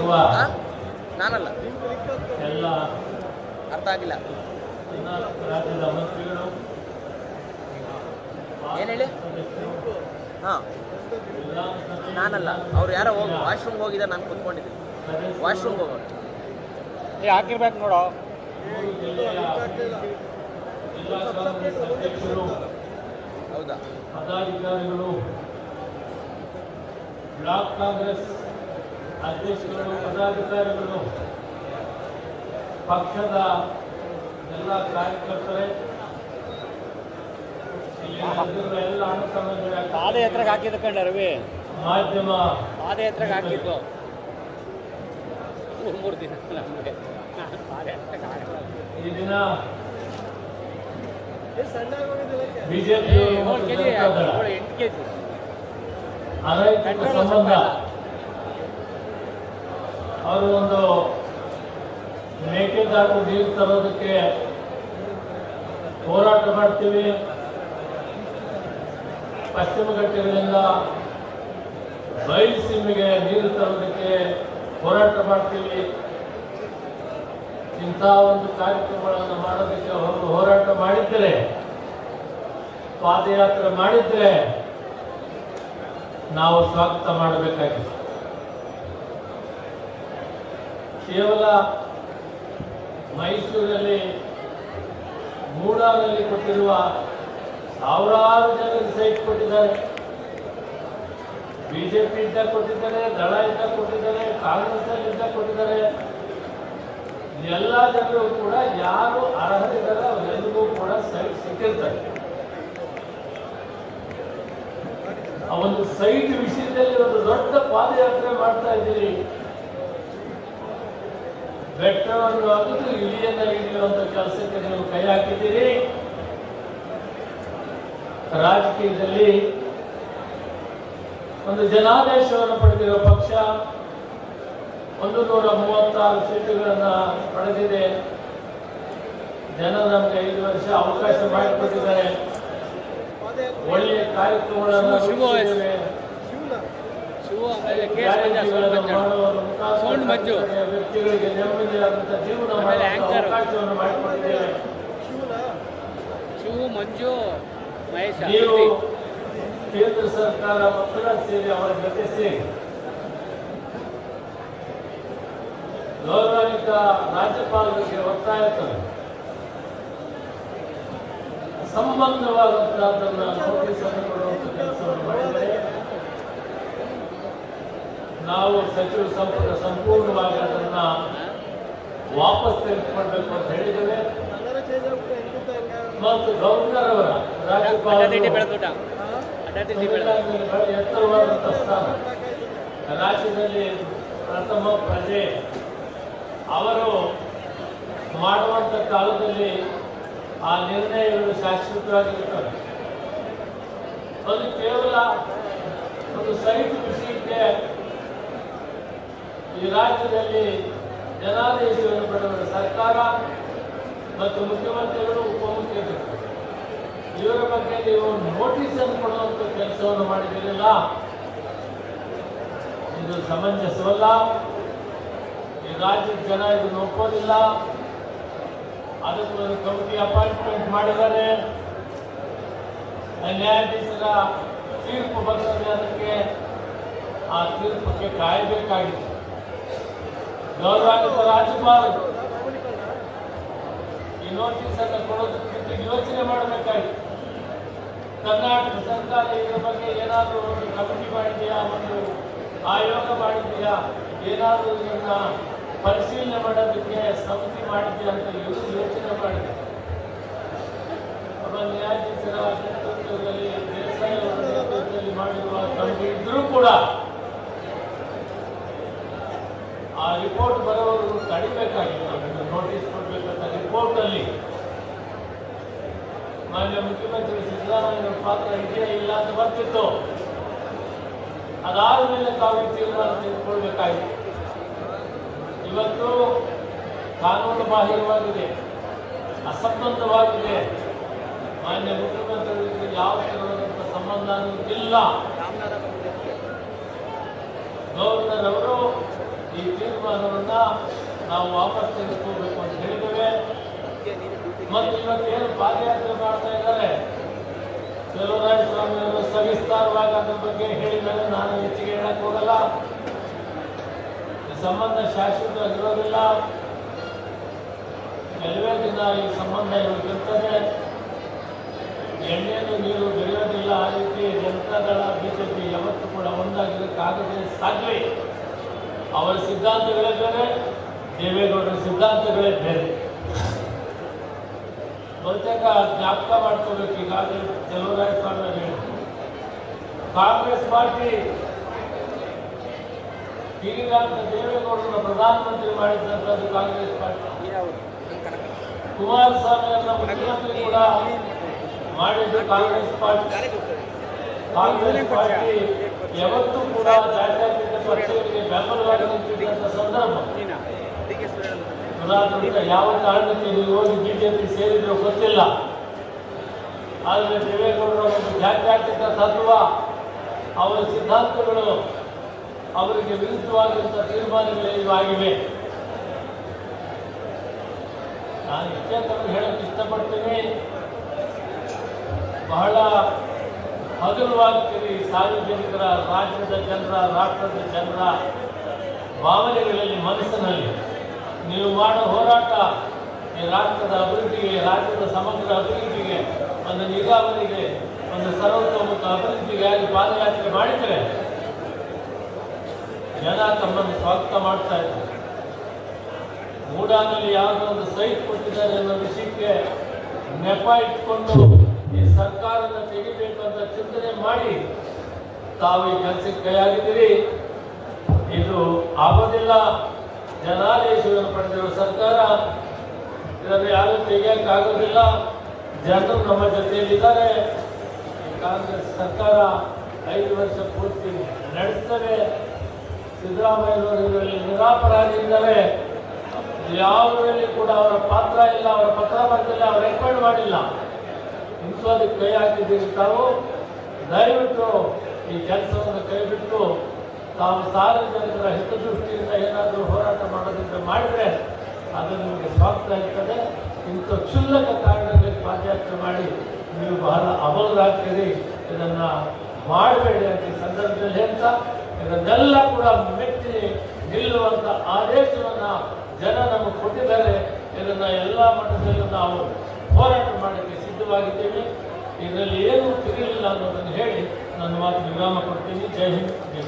ಇರುವ ನಾನಲ್ಲ, ಎಲ್ಲ ಅರ್ಥ ಆಗಿಲ್ಲ. ರಾಜ್ಯದ ಮಂತ್ರಿಗಳು, ಏನು ಹೇಳಿ? ಹಾಂ, ನಾನಲ್ಲ, ಅವ್ರು ಯಾರೋ ವಾಶ್ರೂಮ್ಗೆ ಹೋಗಿದ್ದಾರೆ, ನಾನು ಕೂತ್ಕೊಂಡಿದ್ದೀನಿ. ವಾಶ್ರೂಮ್ಗೆ ಹೋಗೋರು ಹಾಕಿರ್ಬೇಕು ನೋಡೋ. ಜಿಲ್ಲಾ ಕಾಂಗ್ರೆಸ್ ಅಧ್ಯಕ್ಷರು, ಹೌದಾ? ಪದಾಧಿಕಾರಿಗಳು, ಬ್ಲಾಕ್ ಕಾಂಗ್ರೆಸ್ ಅಧ್ಯಕ್ಷರು, ಪದಾಧಿಕಾರಿಗಳು, ಪಕ್ಷದ ಎಲ್ಲ ಕಾರ್ಯಕರ್ತರೇ, ಎಲ್ಲ ಅನುಕ್ರಮಗಳ ಪಾದಯಾತ್ರೆಗೆ ಹಾಕಿದ್ದು ಕಂಡ ರವಿ, ಮಾಧ್ಯಮ ಪಾದಯಾತ್ರೆಗೆ ಹಾಕಿದ್ದು 3 ದಿನ ನಮಗೆ ಈ ದಿನ ಬಿಜೆಪಿ ಅನೈತಿಕ ಸಂಬಂಧ ಅವರು ಒಂದು ಮೇಕೆದಾಟು ನೀರು ತರೋದಕ್ಕೆ ಹೋರಾಟ ಮಾಡ್ತೀವಿ, ಪಶ್ಚಿಮ ಘಟ್ಟಗಳಿಂದ ಬಯಲುಸೀಮೆಗೆ ನೀರು ತರೋದಕ್ಕೆ ಹೋರಾಟ ಮಾಡ್ತೀವಿ. ಇಂಥ ಒಂದು ಕಾರ್ಯಕ್ರಮಗಳನ್ನು ಮಾಡೋದಕ್ಕೆ ಹೋರಾಟ ಮಾಡಿದ್ದರೆ, ಪಾದಯಾತ್ರೆ ಮಾಡಿದ್ರೆ ನಾವು ಸ್ವಾಗತ ಮಾಡಬೇಕಾಗಿದೆ. ಕೇವಲ ಮೈಸೂರಲ್ಲಿ ಮೂಡಾರಲ್ಲಿ ಕೊಟ್ಟಿರುವ ಸಾವಿರಾರು ಜನರಿಗೆ ಸೈಟ್ ಕೊಟ್ಟಿದ್ದಾರೆ. ಬಿಜೆಪಿ ಇದ್ದ ಕೊಟ್ಟಿದ್ದಾರೆ, ದಳ ಇದ್ದ ಕೊಟ್ಟಿದ್ದಾರೆ, ಕಾಂಗ್ರೆಸ್ ಅಲ್ಲಿ ಇದ್ದ ಕೊಟ್ಟಿದ್ದಾರೆ. ಎಲ್ಲ ಜನರು ಕೂಡ ಯಾರು ಅರ್ಹರಿದ್ದಾರೆ ಅವರೆಲ್ಲರಿಗೂ ಕೂಡ ಸೈಟ್ ಸಿಕ್ಕಿರ್ತಾರೆ. ಆ ಒಂದು ಸೈಟ್ ವಿಷಯದಲ್ಲಿ ಒಂದು ದೊಡ್ಡ ಪಾದಯಾತ್ರೆ ಮಾಡ್ತಾ ಇದ್ದೀರಿ. ಬೆಟ್ಟವನ್ನು ಅಗದು ಇಲಿಯನ್ನ ಹಿಡಿಯುವಂತ ಕೆಲಸಕ್ಕೆ ನೀವು ಕೈ ಹಾಕಿದ್ದೀರಿ. ರಾಜಕೀಯದಲ್ಲಿ ಒಂದು ಜನಾದೇಶವನ್ನು ಪಡೆದಿರುವ ಪಕ್ಷ 136 ಸೀಟುಗಳನ್ನು ಪಡೆದಿದೆ. ಜನ ನಮಗೆ 5 ವರ್ಷ ಅವಕಾಶ ಮಾಡಿಕೊಟ್ಟಿದ್ದಾರೆ. ಒಳ್ಳೆಯ ಕಾರ್ಯಕ್ರಮಗಳನ್ನು ವ್ಯಕ್ತಿಗಳಿಗೆ ನೆಮ್ಮದಿಯಾದಂಥ ಜೀವನ ಅವಕಾಶವನ್ನು ಮಾಡಿಕೊಟ್ಟಿದ್ದೇವೆ. ನೀವು ಕೇಂದ್ರ ಸರ್ಕಾರ ಮಕ್ಕಳ ಸೇರಿ ಅವರ ಜೊತೆ ಸೇರಿ ಗೌರವಾನ್ವಿತ ರಾಜ್ಯಪಾಲರಿಗೆ ಒತ್ತಾಯಿಸುತ್ತದೆ. ಸಂಬಂಧವಾದಂತಹದ್ದನ್ನ ನೋಟಿಸ್ ಅನ್ನು ಕೊಡುವಂತ ಕೆಲಸವನ್ನು ಮಾಡಿದರೆ ನಾವು ಸಚಿವ ಸಂಪುಟ ಸಂಪೂರ್ಣವಾಗಿ ಅದನ್ನ ವಾಪಸ್ ತೆಗೆದುಕೊಳ್ಬೇಕು ಅಂತ ಹೇಳಿದ್ದೇವೆ. ಮತ್ತು ಗವರ್ನರ್ ಅವರ ಎತ್ತರವಾದಂತಹ ಸ್ಥಾನ, ರಾಜ್ಯದಲ್ಲಿ ಪ್ರಥಮ ಪ್ರಜೆ ಅವರು ಮಾಡುವಂತ ಕಾಲದಲ್ಲಿ ಆ ನಿರ್ಣಯಗಳು ಶಾಶ್ವತವಾಗಿರುತ್ತವೆ. ಅದು ಕೇವಲ ಒಂದು ಸೈಟ್ ವಿಷಯಕ್ಕೆ ಈ ರಾಜ್ಯದಲ್ಲಿ ಜನಾದೇಶವನ್ನು ಪಡೆದ ಸರ್ಕಾರ ಮತ್ತು ಮುಖ್ಯಮಂತ್ರಿಗಳು, ಉಪಮುಖ್ಯಮಂತ್ರಿಗಳು ಇವರ ಬಗ್ಗೆ ನೀವು ನೋಟಿಸ್ ಅನ್ನು ಕೊಡುವಂತ ಕೆಲಸವನ್ನು ಮಾಡಿದಿರಲಿಲ್ಲ. ಇದು ಸಮಂಜಸವಲ್ಲ. ಈ ರಾಜ್ಯದ ಜನ ಇದನ್ನು ಒಪ್ಪೋದಿಲ್ಲ. ಅದಕ್ಕೆ ಒಂದು ಕಮಿಟಿ ಅಪಾಯಿಂಟ್ಮೆಂಟ್ ಮಾಡಿದ್ದಾರೆ. ನ್ಯಾಯಾಧೀಶರ ತೀರ್ಪು ಬರ್ತದೆ, ಅದಕ್ಕೆ ಆ ತೀರ್ಪಕ್ಕೆ ಕಾಯಬೇಕಾಗಿದೆ. ಗೌರವಾನ್ವಿತ ರಾಜ್ಯಪಾಲರು ಈ ನೋಟಿಸ್ ಅನ್ನು ಕೊಡೋದಕ್ಕಿಂತ ಯೋಚನೆ ಮಾಡಬೇಕಾಗಿದೆ. ಕರ್ನಾಟಕ ಸರ್ಕಾರ ಇದರ ಬಗ್ಗೆ ಏನಾದರೂ ಒಂದು ಕಮಿಟಿ ಮಾಡಿದೆಯಾ, ಒಂದು ಆಯೋಗ ಮಾಡಿದೆಯಾ, ಏನಾದರೂ ಇದನ್ನ ಪರಿಶೀಲನೆ ಮಾಡೋದಕ್ಕೆ ಸಮಿತಿ ಮಾಡಿದೆಯಾ ಅಂತ ಯೋಚನೆ ಮಾಡಿದೆ. ಒಬ್ಬ ನ್ಯಾಯಾಧೀಶರ ನೇತೃತ್ವದಲ್ಲಿ, ದೇಸಾಯಿ ಅವರ ನೇತೃತ್ವದಲ್ಲಿ ಮಾಡಿರುವ ಕಮಿಟಿ ಇದ್ರೂ ಕೂಡ ಆ ರಿಪೋರ್ಟ್ ಬರೋವರೆಗೂ ತಡಿಬೇಕಾಗಿತ್ತು. ನೋಟಿಸ್ ಕೊಡಬೇಕಂತ ರಿಪೋರ್ಟ್ ಅಲ್ಲಿ ಮಾನ್ಯ ಮುಖ್ಯಮಂತ್ರಿ ಸಿದ್ದರಾಮಯ್ಯ ಪಾತ್ರ ಇದೆಯಾ ಇಲ್ಲ ಅಂತ ಬರ್ತಿತ್ತು. ಅದಾದ ಮೇಲೆ ತಾವು ತೀರ್ಮಾನ ತೆಗೆದುಕೊಳ್ಬೇಕಾಗಿತ್ತು. ಇವತ್ತು ಕಾನೂನು ಬಾಹಿರವಾಗಿದೆ, ಅಸಂಬದ್ಧವಾಗಿದೆ. ಮಾನ್ಯ ಮುಖ್ಯಮಂತ್ರಿಗಳಿಗೆ ಯಾವ ತರವಾದಂಥ ಸಂಬಂಧನೂ ಇಲ್ಲ. ಗವರ್ನರ್ ಅವರು ಈ ತೀರ್ಮಾನವನ್ನು ನಾವು ವಾಪಸ್ ತೆಗೆದುಕೋಬೇಕು ಅಂತ ಹೇಳಿದ್ದೇವೆ. ಮತ್ತು ಇವತ್ತೇನು ಪಾದಯಾತ್ರೆ ಮಾಡ್ತಾ ಇದ್ದಾರೆ ಸ್ವಾಮಿ ಅವರು ಸವಿಸ್ತಾರವಾಗಿ ಅದ್ರ ಬಗ್ಗೆ ಹೇಳಿದ್ದಾರೆ. ನಾನು ಹೆಚ್ಚಿಗೆ ಹೇಳಕ್ ಹೋಗಲ್ಲ. ಈ ಸಂಬಂಧ ಶಾಶ್ವತವಾಗಿರೋದಿಲ್ಲ. ಕೆಲವೇ ದಿನ ಈ ಸಂಬಂಧ ಇರುತ್ತದೆ. ಎಣ್ಣೆಯನ್ನು ನೀರು ಬೆಳೆಯೋದಿಲ್ಲ. ಆ ರೀತಿ ಜನತಾದಳ ಬಿಜೆಪಿ ಯಾವತ್ತೂ ಕೂಡ ಒಂದಾಗಿರಕ್ಕಾಗದೆ ಸಾಧ್ಯವೇ. ಅವರ ಸಿದ್ಧಾಂತಗಳೇ ಬೇರೆ, ದೇವೇಗೌಡರ ಸಿದ್ಧಾಂತಗಳೇ ಬೇರೆ. ಬಹುತೇಕ ಜ್ಞಾಪಕ ಮಾಡ್ಕೋಬೇಕು. ಈಗಾಗಲೇ ಸ್ವಾಮಿ ಹೇಳಿ ಕಾಂಗ್ರೆಸ್ ಪಾರ್ಟಿ ಈಗಾಗ ದೇವೇಗೌಡರನ್ನ ಪ್ರಧಾನಮಂತ್ರಿ ಮಾಡಿದಂಥದ್ದು ಕಾಂಗ್ರೆಸ್ ಪಾರ್ಟಿ. ಕುಮಾರಸ್ವಾಮಿ ಅವರ ಮುಖ್ಯಮಂತ್ರಿ ಕೂಡ ಮಾಡಿದ್ದು ಕಾಂಗ್ರೆಸ್ ಪಾರ್ಟಿ. ಕಾಂಗ್ರೆಸ್ ಪಾರ್ಟಿ ಯಾವತ್ತೂ ಕೂಡ ಜಾತ್ಯತೀತ ಪಕ್ಷಗಳಿಗೆ ಬೆಂಬಲವಾಗಿ ನಿಂತಿದ್ದಂಥ ಸಂದರ್ಭ. ಯಾವ ಕಾರಣಕ್ಕೆ ನೀವು ಹೋಗಿ ಬಿಜೆಪಿ ಸೇರಿದ್ರು ಗೊತ್ತಿಲ್ಲ. ಆದರೆ ದೇವೇಗೌಡರ ಒಂದು ಜಾತ್ಯತೀತ ತತ್ವ, ಅವರ ಸಿದ್ಧಾಂತಗಳು, ಅವರಿಗೆ ವಿರುದ್ಧವಾಗಿರುವಂಥ ತೀರ್ಮಾನಗಳು ಇವಾಗಿವೆ. ನಾನು ಇಷ್ಟೇ ತಮಗೆ ಹೇಳಕ್ಕೆ ಇಷ್ಟಪಡ್ತೀನಿ. ಬಹಳ ಹಗುರವಾಗ್ತೀರಿ ಸಾರ್ವಜನಿಕರ, ರಾಜ್ಯದ ಜನರ, ರಾಷ್ಟ್ರದ ಜನರ ಭಾವನೆಗಳಲ್ಲಿ, ಮನಸ್ಸಿನಲ್ಲಿ. ನೀವು ಮಾಡೋ ಹೋರಾಟ ಈ ರಾಷ್ಟ್ರದ ಅಭಿವೃದ್ಧಿಗೆ, ರಾಜ್ಯದ ಸಮಗ್ರ ಅಭಿವೃದ್ಧಿಗೆ, ಒಂದು ನೀರಾವರಿಗೆ, ಒಂದು ಸರ್ವತೋಮುಖ ಅಭಿವೃದ್ಧಿಗಾಗಿ ಪಾದಯಾತ್ರೆ ಮಾಡಿದರೆ ಜನ ತಮ್ಮನ್ನು ಸ್ವಾಗತ ಮಾಡ್ತಾ ಇದ್ದಾರೆ. ಮೂಡಾನಲ್ಲಿ ಯಾವುದೋ ಒಂದು ಸೈಟ್ ಕೊಟ್ಟಿದ್ದಾರೆ ಅನ್ನೋ ವಿಷಯಕ್ಕೆ ನೆಪ ಇಟ್ಕೊಂಡು ಈ ಸರ್ಕಾರದ ತೆಗಿಬೇಕು ಅಂತ ಚಿಂತನೆ ಮಾಡಿ ತಾವು ಈ ಕೆಲಸಕ್ಕೆ ಕೈಯಾಗಿದ್ದೀರಿ. ಇದು ಆಗೋದಿಲ್ಲ. ಜನಾದೇಶವನ್ನು ಪಡೆದಿರುವ ಸರ್ಕಾರ, ಇದನ್ನು ಯಾರು ತೆಗೆಯೋಕ್ಕಾಗೋದಿಲ್ಲ. ಜನರು ನಮ್ಮ ಜೊತೆಯಲ್ಲಿದ್ದಾರೆ. ಕಾಂಗ್ರೆಸ್ ಸರ್ಕಾರ 5 ವರ್ಷ ಪೂರ್ತಿ ನಡೆಸ್ತದೆ. ಸಿದ್ದರಾಮಯ್ಯನವರು ಇದರಲ್ಲಿ ನಿರಾಪರಾಧಿ ಇದ್ದಾರೆ. ಯಾವುದರಲ್ಲಿ ಕೂಡ ಅವರ ಪಾತ್ರ ಇಲ್ಲ, ಅವರ ಪತ್ರ ಬರೆದಿಲ್ಲ, ಅವರು ರೆಕಾರ್ಡ್ ಮಾಡಿಲ್ಲ. ಇಂಥದಕ್ಕೆ ಕೈ ಹಾಕಿದ್ದೀರಿ ತಾವು. ದಯವಿಟ್ಟು ಈ ಕೆಲಸವನ್ನು ಕೈಬಿಟ್ಟು ತಾವು ಸಾರ್ವಜನಿಕರ ಹಿತದೃಷ್ಟಿಯಿಂದ ಏನಾದರೂ ಹೋರಾಟ ಮಾಡೋದಿದ್ರೆ ಮಾಡಿದರೆ ಅದು ನಿಮಗೆ ಸ್ವಾಗತ ಇರ್ತದೆ. ಇಂಥ ಕ್ಷುಲ್ಲಕ ಕಾರಣಗಳಿಗೆ ಪಾದಯಾತ್ರೆ ಮಾಡಿ ನೀವು ಬಹಳ ಅಮಲರಾಗ್ತೀರಿ. ಇದನ್ನು ಮಾಡಬೇಡಿ ಅಂತ ಈ ಸಂದರ್ಭದಲ್ಲಿ ಹೇಳ್ತಾ, ಇದನ್ನೆಲ್ಲ ಕೂಡ ಮೆಚ್ಚಿ ನಿಲ್ಲುವಂಥ ಆದೇಶವನ್ನು ಜನ ನಮಗೆ ಕೊಟ್ಟಿದ್ದಾರೆ. ಇದನ್ನು ಎಲ್ಲ ಮಟ್ಟದಲ್ಲೂ ನಾವು ಹೋರಾಟ ಮಾಡಲಿಕ್ಕೆ ಸಿದ್ಧವಾಗಿದ್ದೇವೆ. ಇದರಲ್ಲಿ ಏನೂ ತಿರುಗಿಲ್ಲ ಅನ್ನೋದನ್ನು ಹೇಳಿ ನನ್ನ ಮಾತು ವಿರಾಮ ಕೊಡ್ತೀನಿ. ಜೈ ಹಿಂದ್, ಜೈ